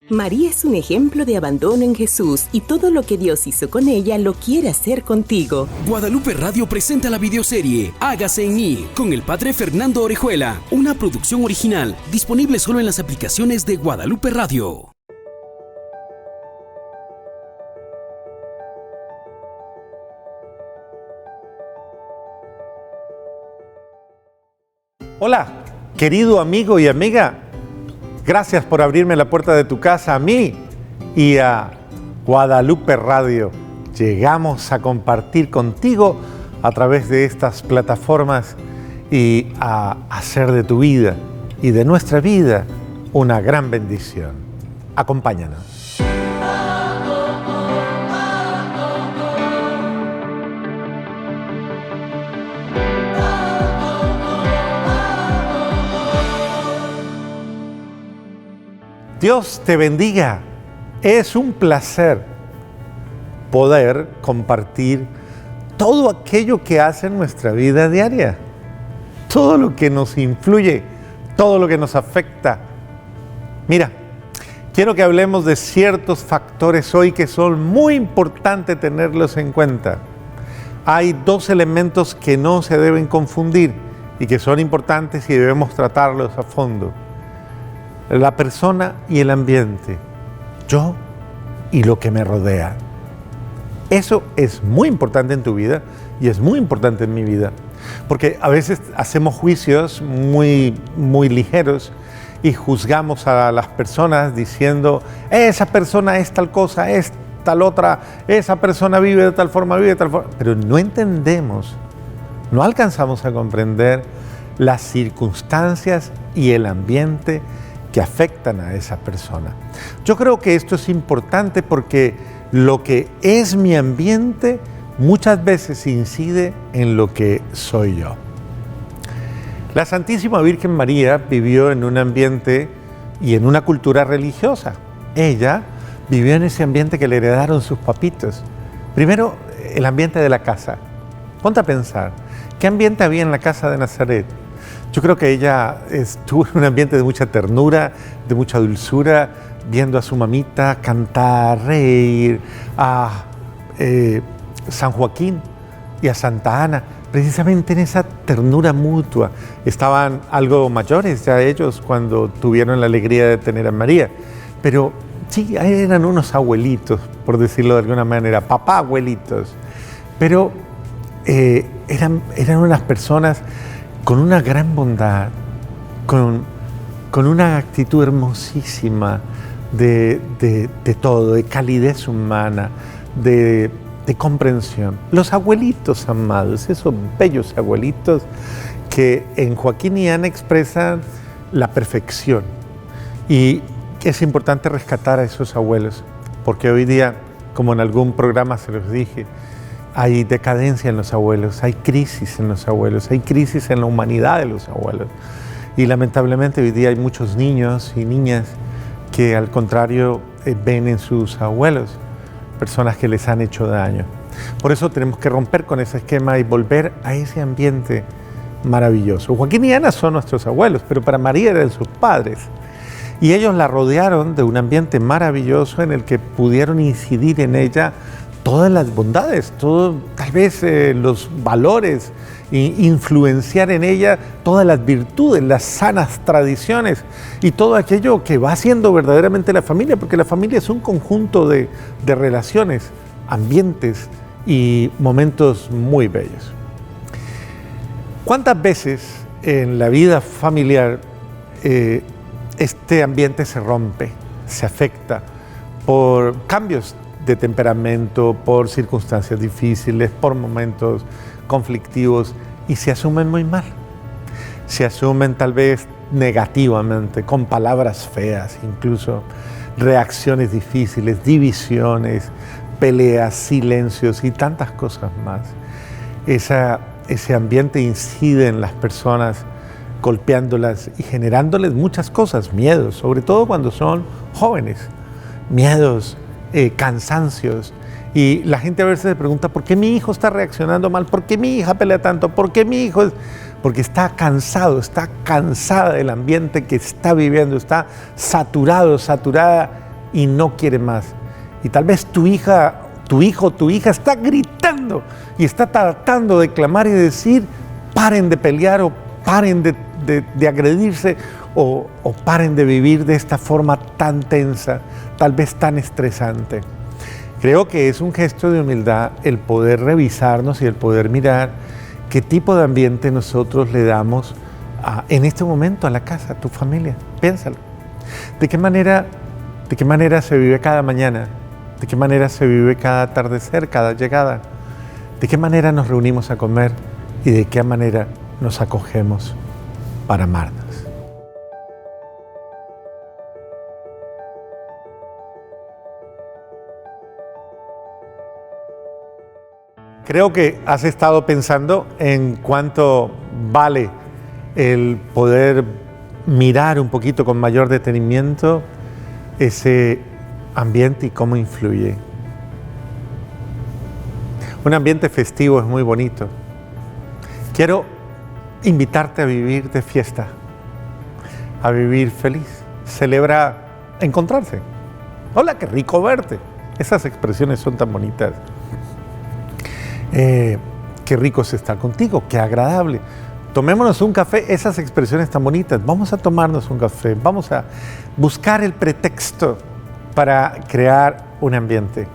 María es un ejemplo de abandono en Jesús y todo lo que Dios hizo con ella lo quiere hacer contigo. Guadalupe Radio presenta la videoserie Hágase en mí con el Padre Fernando Orejuela, una producción original disponible solo en las aplicaciones de Guadalupe Radio. Hola, querido amigo y amiga. Gracias por abrirme la puerta de tu casa a mí y a Guadalupe Radio. Llegamos a compartir contigo a través de estas plataformas y a hacer de tu vida y de nuestra vida una gran bendición. Acompáñanos. Dios te bendiga. Es un placer poder compartir todo aquello que hace en nuestra vida diaria, todo lo que nos influye, todo lo que nos afecta. Mira, quiero que hablemos de ciertos factores hoy que son muy importantes tenerlos en cuenta. Hay dos elementos que no se deben confundir y que son importantes y debemos tratarlos a fondo. La persona y el ambiente, yo y lo que me rodea. Eso es muy importante en tu vida y es muy importante en mi vida, porque a veces hacemos juicios muy ligeros y juzgamos a las personas diciendo, esa persona es tal cosa, es tal otra, esa persona vive de tal forma, pero no entendemos, no alcanzamos a comprender las circunstancias y el ambiente que afectan a esa persona. Yo creo que esto es importante porque lo que es mi ambiente muchas veces incide en lo que soy yo. La Santísima Virgen María vivió en un ambiente y en una cultura religiosa. Ella vivió en ese ambiente que le heredaron sus papitos. Primero, el ambiente de la casa. Ponte a pensar, ¿qué ambiente había en la casa de Nazaret? Yo creo que ella estuvo en un ambiente de mucha ternura, de mucha dulzura, viendo a su mamita cantar, reír, a San Joaquín y a Santa Ana, precisamente en esa ternura mutua. Estaban algo mayores ya ellos cuando tuvieron la alegría de tener a María, pero sí, eran unos abuelitos, por decirlo de alguna manera, papá abuelitos, pero eran unas personas con una gran bondad, con una actitud hermosísima de todo, de calidez humana, de comprensión. Los abuelitos amados, esos bellos abuelitos que en Joaquín y Ana expresan la perfección. Y es importante rescatar a esos abuelos, porque hoy día, como en algún programa se los dije, hay decadencia en los abuelos, hay crisis en los abuelos, hay crisis en la humanidad de los abuelos. Y lamentablemente hoy día hay muchos niños y niñas que al contrario ven en sus abuelos personas que les han hecho daño. Por eso tenemos que romper con ese esquema y volver a ese ambiente maravilloso. Joaquín y Ana son nuestros abuelos, pero para María eran sus padres. Y ellos la rodearon de un ambiente maravilloso en el que pudieron incidir en ella todas las bondades, tal vez los valores, influenciar en ella todas las virtudes, las sanas tradiciones y todo aquello que va haciendo verdaderamente la familia, porque la familia es un conjunto de relaciones, ambientes y momentos muy bellos. ¿Cuántas veces en la vida familiar este ambiente se rompe, se afecta por cambios de temperamento, por circunstancias difíciles, por momentos conflictivos y se asumen muy mal? Se asumen tal vez negativamente, con palabras feas, incluso reacciones difíciles, divisiones, peleas, silencios y tantas cosas más. Ese ambiente incide en las personas, golpeándolas y generándoles muchas cosas, miedos, sobre todo cuando son jóvenes, miedos, cansancios. Y la gente a veces se pregunta, ¿por qué mi hijo está reaccionando mal? ¿Por qué mi hija pelea tanto? ¿Por qué mi hijo? Porque está cansado, está cansada del ambiente que está viviendo, está saturado, saturada y no quiere más. Y tal vez tu hija, tu hijo, tu hija está gritando y está tratando de clamar y decir, paren de pelear o paren de agredirse o paren de vivir de esta forma tan tensa, tal vez tan estresante. Creo que es un gesto de humildad el poder revisarnos y el poder mirar qué tipo de ambiente nosotros le damos en este momento a la casa, a tu familia. Piénsalo. ¿De qué manera se vive cada mañana? ¿De qué manera se vive cada atardecer, cada llegada? ¿De qué manera nos reunimos a comer? ¿Y de qué manera nos acogemos para amarnos? Creo que has estado pensando en cuánto vale el poder mirar un poquito con mayor detenimiento ese ambiente y cómo influye. Un ambiente festivo es muy bonito. Quiero invitarte a vivir de fiesta, a vivir feliz. Celebra encontrarse. Hola, qué rico verte. Esas expresiones son tan bonitas. Qué rico es estar contigo, qué agradable. Tomémonos un café, esas expresiones tan bonitas. Vamos a tomarnos un café, vamos a buscar el pretexto para crear un ambiente.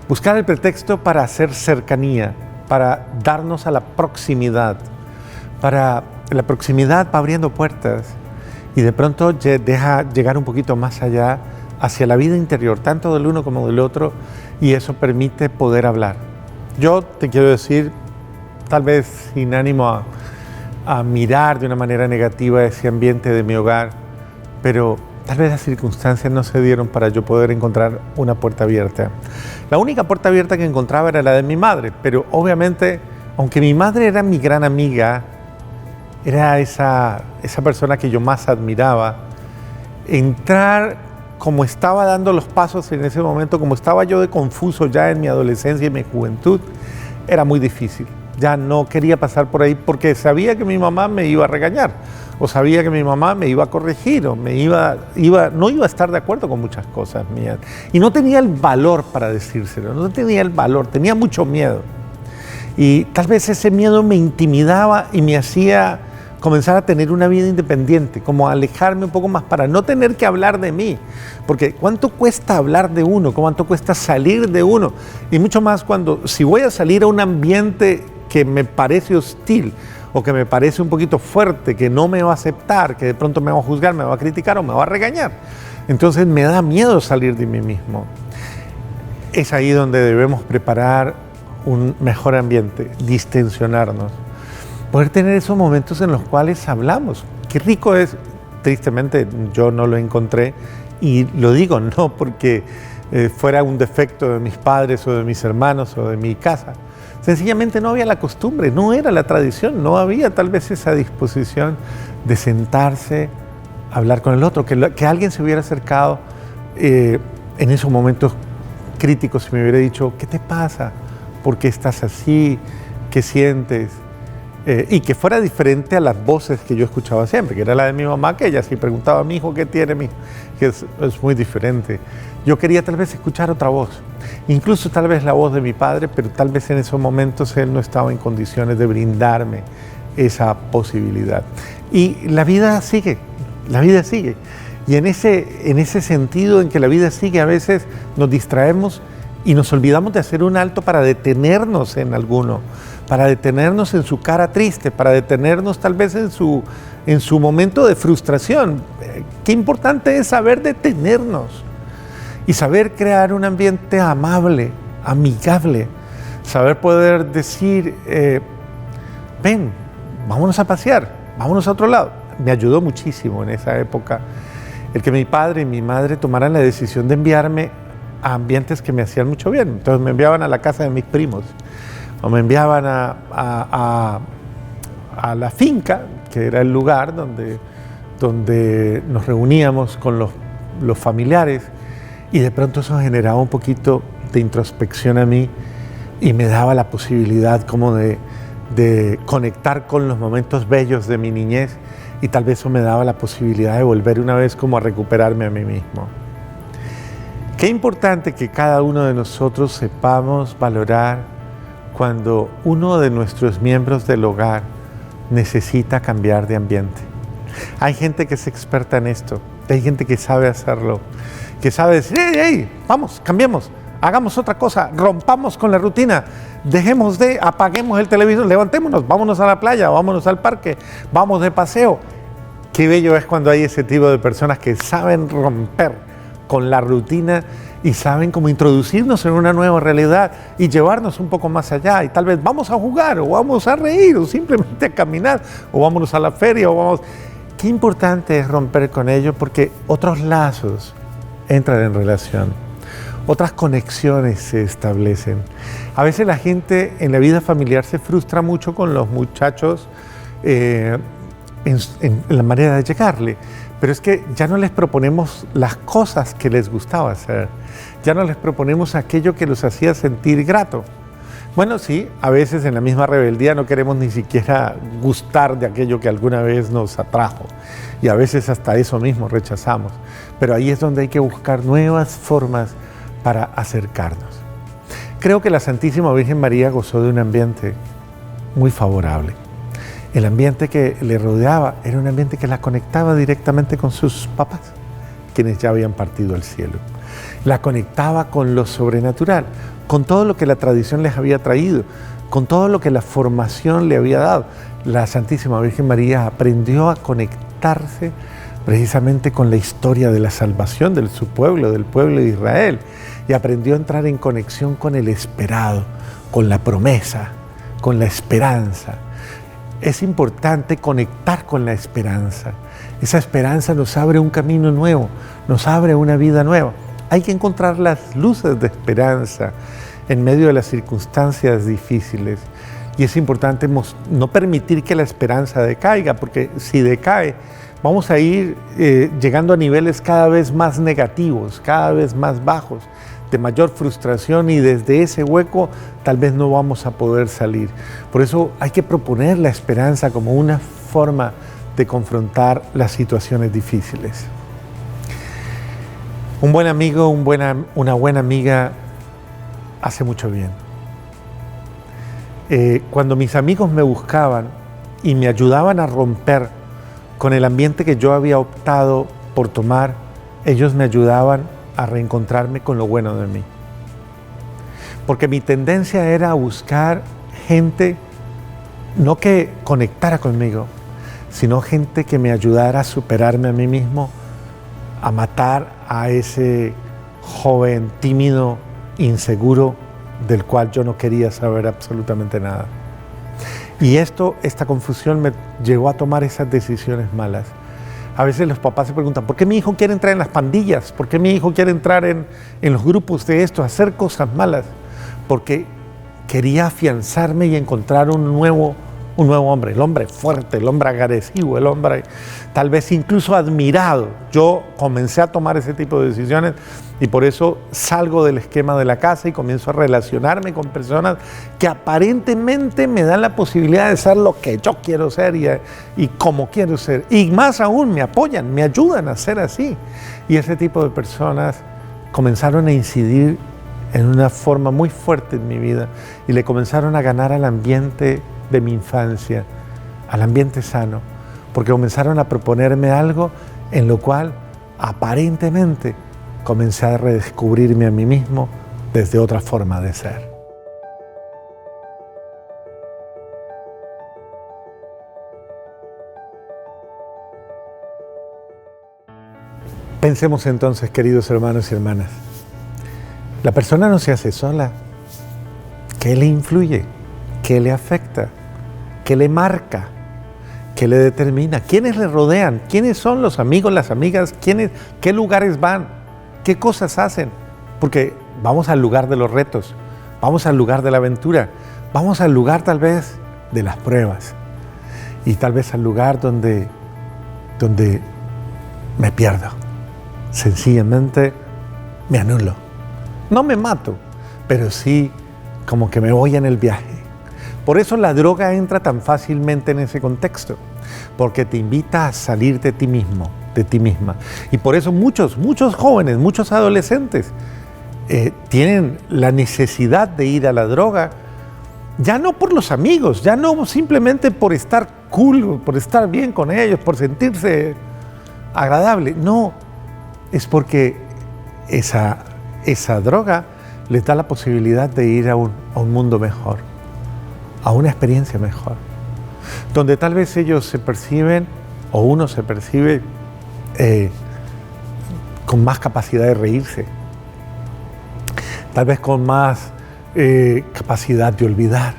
Buscar el pretexto para hacer cercanía, para darnos a la proximidad. La proximidad va abriendo puertas y de pronto deja llegar un poquito más allá hacia la vida interior, tanto del uno como del otro, y eso permite poder hablar. Yo te quiero decir, tal vez sin ánimo a mirar de una manera negativa ese ambiente de mi hogar, pero tal vez las circunstancias no se dieron para yo poder encontrar una puerta abierta. La única puerta abierta que encontraba era la de mi madre, pero obviamente, aunque mi madre era mi gran amiga, era esa persona que yo más admiraba, entrar como estaba dando los pasos en ese momento, como estaba yo de confuso ya en mi adolescencia y mi juventud, era muy difícil. Ya no quería pasar por ahí porque sabía que mi mamá me iba a regañar, o sabía que mi mamá me iba a corregir, o no iba a estar de acuerdo con muchas cosas mías. Y no tenía el valor para decírselo, no tenía el valor, tenía mucho miedo. Y tal vez ese miedo me intimidaba y me hacía comenzar a tener una vida independiente, como alejarme un poco más para no tener que hablar de mí. Porque ¿cuánto cuesta hablar de uno? ¿Cuánto cuesta salir de uno? Y mucho más si voy a salir a un ambiente que me parece hostil o que me parece un poquito fuerte, que no me va a aceptar, que de pronto me va a juzgar, me va a criticar o me va a regañar. Entonces me da miedo salir de mí mismo. Es ahí donde debemos preparar un mejor ambiente, distensionarnos. Poder tener esos momentos en los cuales hablamos. Qué rico es, tristemente yo no lo encontré, y lo digo no porque fuera un defecto de mis padres o de mis hermanos o de mi casa. Sencillamente no había la costumbre, no era la tradición, no había tal vez esa disposición de sentarse, hablar con el otro, que alguien se hubiera acercado en esos momentos críticos y me hubiera dicho, ¿qué te pasa? ¿Por qué estás así? ¿Qué sientes? Y que fuera diferente a las voces que yo escuchaba siempre, que era la de mi mamá, que ella sí preguntaba a mi hijo, ¿qué tiene mi hijo? Que es muy diferente. Yo quería tal vez escuchar otra voz, incluso tal vez la voz de mi padre, pero tal vez en esos momentos él no estaba en condiciones de brindarme esa posibilidad. Y la vida sigue, Y en ese sentido en que la vida sigue, a veces nos distraemos y nos olvidamos de hacer un alto para detenernos en alguno, para detenernos en su cara triste, para detenernos tal vez en su momento de frustración. Qué importante es saber detenernos y saber crear un ambiente amable, amigable, saber poder decir, ven, vámonos a pasear, vámonos a otro lado. Me ayudó muchísimo en esa época el que mi padre y mi madre tomaran la decisión de enviarme a ambientes que me hacían mucho bien. Entonces me enviaban a la casa de mis primos, o me enviaban a la finca, que era el lugar donde nos reuníamos con los familiares, y de pronto eso generaba un poquito de introspección a mí y me daba la posibilidad como de conectar con los momentos bellos de mi niñez, y tal vez eso me daba la posibilidad de volver una vez como a recuperarme a mí mismo. Qué importante que cada uno de nosotros sepamos valorar cuando uno de nuestros miembros del hogar necesita cambiar de ambiente. Hay gente que es experta en esto, hay gente que sabe hacerlo, que sabe decir, hey, vamos, cambiemos, hagamos otra cosa, rompamos con la rutina, apaguemos el televisor, levantémonos, vámonos a la playa, vámonos al parque, vamos de paseo. Qué bello es cuando hay ese tipo de personas que saben romper con la rutina y saben cómo introducirnos en una nueva realidad y llevarnos un poco más allá. Y tal vez vamos a jugar, o vamos a reír, o simplemente a caminar, o vámonos a la feria, o vamos... Qué importante es romper con ello, porque otros lazos entran en relación, otras conexiones se establecen. A veces la gente en la vida familiar se frustra mucho con los muchachos en la manera de llegarle. Pero es que ya no les proponemos las cosas que les gustaba hacer, ya no les proponemos aquello que los hacía sentir grato. Bueno, sí, a veces en la misma rebeldía no queremos ni siquiera gustar de aquello que alguna vez nos atrajo, y a veces hasta eso mismo rechazamos, pero ahí es donde hay que buscar nuevas formas para acercarnos. Creo que la Santísima Virgen María gozó de un ambiente muy favorable. El ambiente que le rodeaba era un ambiente que la conectaba directamente con sus papás, quienes ya habían partido al cielo. La conectaba con lo sobrenatural, con todo lo que la tradición les había traído, con todo lo que la formación le había dado. La Santísima Virgen María aprendió a conectarse precisamente con la historia de la salvación de su pueblo, del pueblo de Israel, y aprendió a entrar en conexión con el esperado, con la promesa, con la esperanza. Es importante conectar con la esperanza. Esa esperanza nos abre un camino nuevo, nos abre una vida nueva. Hay que encontrar las luces de esperanza en medio de las circunstancias difíciles. Y es importante no permitir que la esperanza decaiga, porque si decae, vamos a ir llegando a niveles cada vez más negativos, cada vez más bajos, de mayor frustración, y desde ese hueco tal vez no vamos a poder salir. Por eso hay que proponer la esperanza como una forma de confrontar las situaciones difíciles. Un buen amigo, una buena amiga hace mucho bien. Cuando mis amigos me buscaban y me ayudaban a romper con el ambiente que yo había optado por tomar, ellos me ayudaban a reencontrarme con lo bueno de mí. Porque mi tendencia era buscar gente, no que conectara conmigo, sino gente que me ayudara a superarme a mí mismo, a matar a ese joven tímido, inseguro, del cual yo no quería saber absolutamente nada. Y esta confusión me llevó a tomar esas decisiones malas. A veces los papás se preguntan, ¿por qué mi hijo quiere entrar en las pandillas? ¿Por qué mi hijo quiere entrar en los grupos de esto, hacer cosas malas? Porque quería afianzarme y encontrar un nuevo hombre, el hombre fuerte, el hombre agresivo, el hombre tal vez incluso admirado. Yo comencé a tomar ese tipo de decisiones y por eso salgo del esquema de la casa y comienzo a relacionarme con personas que aparentemente me dan la posibilidad de ser lo que yo quiero ser y como quiero ser. Y más aún me apoyan, me ayudan a ser así. Y ese tipo de personas comenzaron a incidir en una forma muy fuerte en mi vida y le comenzaron a ganar al ambiente de mi infancia, al ambiente sano, porque comenzaron a proponerme algo en lo cual aparentemente comencé a redescubrirme a mí mismo desde otra forma de ser. Pensemos entonces, queridos hermanos y hermanas, la persona no se hace sola. ¿Qué le influye? ¿Qué le afecta? ¿Qué le marca? ¿Qué le determina? ¿Quiénes le rodean? ¿Quiénes son los amigos, las amigas? ¿Qué lugares van? ¿Qué cosas hacen? Porque vamos al lugar de los retos, vamos al lugar de la aventura, vamos al lugar tal vez de las pruebas y tal vez al lugar donde me pierdo. Sencillamente me anulo. No me mato, pero sí como que me voy en el viaje. Por eso la droga entra tan fácilmente en ese contexto, porque te invita a salir de ti mismo, de ti misma. Y por eso muchos jóvenes, muchos adolescentes tienen la necesidad de ir a la droga, ya no por los amigos, ya no simplemente por estar cool, por estar bien con ellos, por sentirse agradable. No, es porque esa droga les da la posibilidad de ir a un mundo mejor, a una experiencia mejor, donde tal vez ellos se perciben, o uno se percibe con más capacidad de reírse, tal vez con más capacidad de olvidar,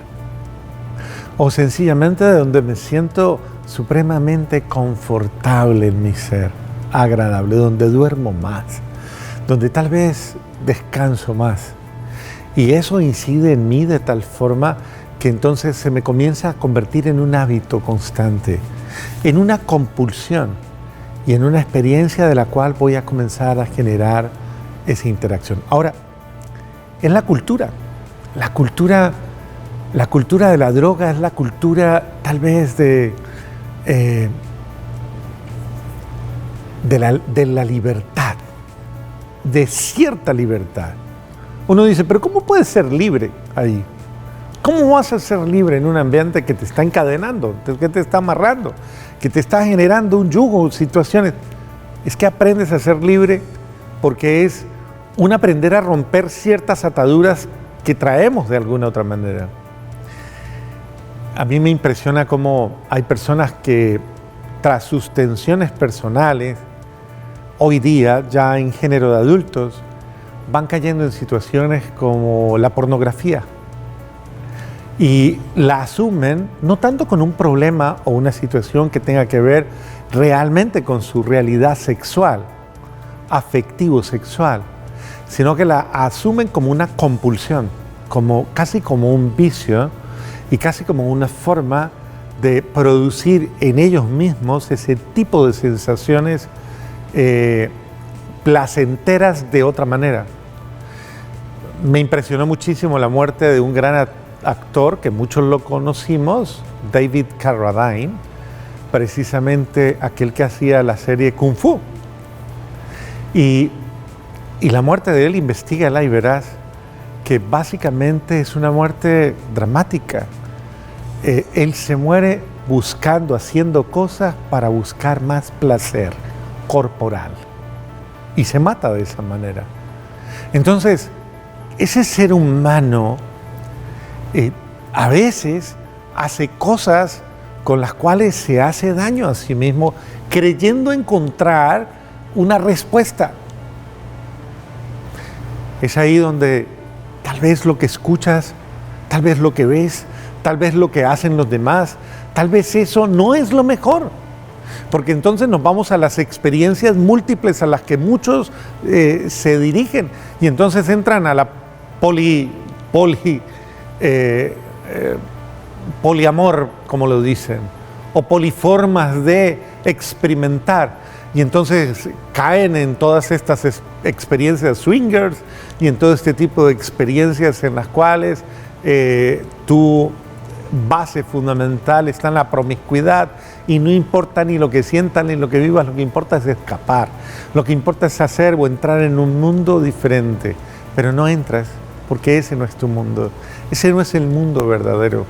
o sencillamente de donde me siento supremamente confortable en mi ser, agradable, donde duermo más, donde tal vez descanso más. Y eso incide en mí de tal forma que entonces se me comienza a convertir en un hábito constante, en una compulsión y en una experiencia de la cual voy a comenzar a generar esa interacción. Ahora, en la cultura de la droga es la cultura tal vez de la libertad, de cierta libertad. Uno dice, pero ¿cómo puedes ser libre ahí? ¿Cómo vas a ser libre en un ambiente que te está encadenando, que te está amarrando, que te está generando un yugo, situaciones? Es que aprendes a ser libre porque es un aprender a romper ciertas ataduras que traemos de alguna otra manera. A mí me impresiona cómo hay personas que tras sus tensiones personales, hoy día ya en género de adultos, van cayendo en situaciones como la pornografía y la asumen no tanto con un problema o una situación que tenga que ver realmente con su realidad sexual, afectivo-sexual, sino que la asumen como una compulsión, casi como un vicio y casi como una forma de producir en ellos mismos ese tipo de sensaciones placenteras de otra manera. Me impresionó muchísimo la muerte de un gran actor que muchos lo conocimos, David Carradine, precisamente aquel que hacía la serie Kung Fu. Y la muerte de él, investígala y verás que básicamente es una muerte dramática. Él se muere haciendo cosas para buscar más placer corporal y se mata de esa manera. Entonces, ese ser humano a veces hace cosas con las cuales se hace daño a sí mismo, creyendo encontrar una respuesta. Es ahí donde tal vez lo que escuchas, tal vez lo que ves, tal vez lo que hacen los demás, tal vez eso no es lo mejor. Porque entonces nos vamos a las experiencias múltiples a las que muchos se dirigen y entonces entran a la poliamor, como lo dicen, o poliformas de experimentar. Y entonces caen en todas estas experiencias swingers y en todo este tipo de experiencias en las cuales tu base fundamental está en la promiscuidad y no importa ni lo que sientas ni lo que vivas, lo que importa es escapar, lo que importa es hacer o entrar en un mundo diferente, pero no entras porque ese no es tu mundo, ese no es el mundo verdadero.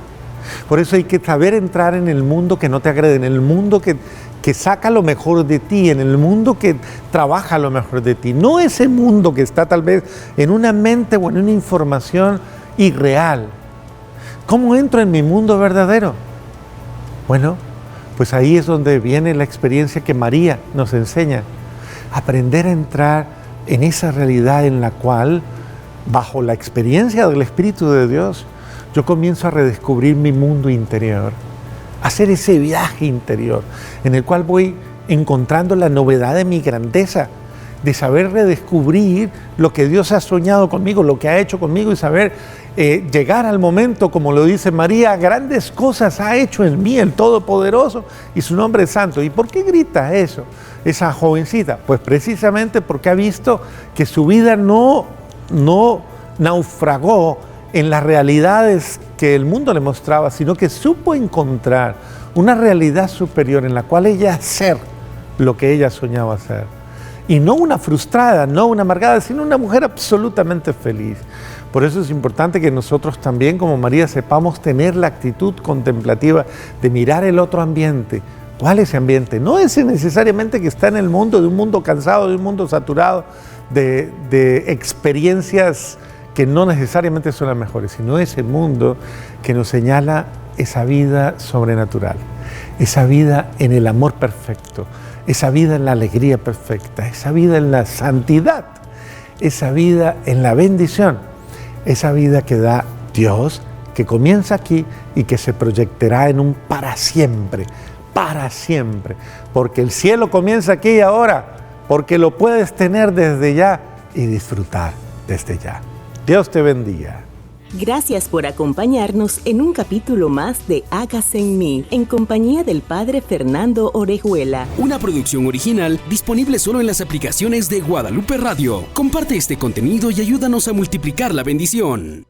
Por eso hay que saber entrar en el mundo que no te agrede, en el mundo que saca lo mejor de ti, en el mundo que trabaja lo mejor de ti, no ese mundo que está tal vez en una mente o en una información irreal. ¿Cómo entro en mi mundo verdadero? Bueno, pues ahí es donde viene la experiencia que María nos enseña, aprender a entrar en esa realidad en la cual, bajo la experiencia del Espíritu de Dios, yo comienzo a redescubrir mi mundo interior, hacer ese viaje interior en el cual voy encontrando la novedad de mi grandeza, de saber redescubrir lo que Dios ha soñado conmigo, lo que ha hecho conmigo y saber llegar al momento, como lo dice María, grandes cosas ha hecho en mí el Todopoderoso y su nombre es santo. ¿Y por qué grita eso esa jovencita? Pues precisamente porque ha visto que su vida no naufragó en las realidades que el mundo le mostraba, sino que supo encontrar una realidad superior en la cual ella hacer lo que ella soñaba hacer. Y no una frustrada, no una amargada, sino una mujer absolutamente feliz. Por eso es importante que nosotros también, como María, sepamos tener la actitud contemplativa de mirar el otro ambiente. ¿Cuál es ese ambiente? No es necesariamente que está en el mundo, de un mundo cansado, de un mundo saturado, de experiencias que no necesariamente son las mejores, sino ese mundo que nos señala esa vida sobrenatural, esa vida en el amor perfecto, esa vida en la alegría perfecta, esa vida en la santidad, esa vida en la bendición, esa vida que da Dios, que comienza aquí y que se proyectará en un para siempre, porque el cielo comienza aquí y ahora, porque lo puedes tener desde ya y disfrutar desde ya. Dios te bendiga. Gracias por acompañarnos en un capítulo más de Hágase en mí, en compañía del Padre Fernando Orejuela. Una producción original disponible solo en las aplicaciones de Guadalupe Radio. Comparte este contenido y ayúdanos a multiplicar la bendición.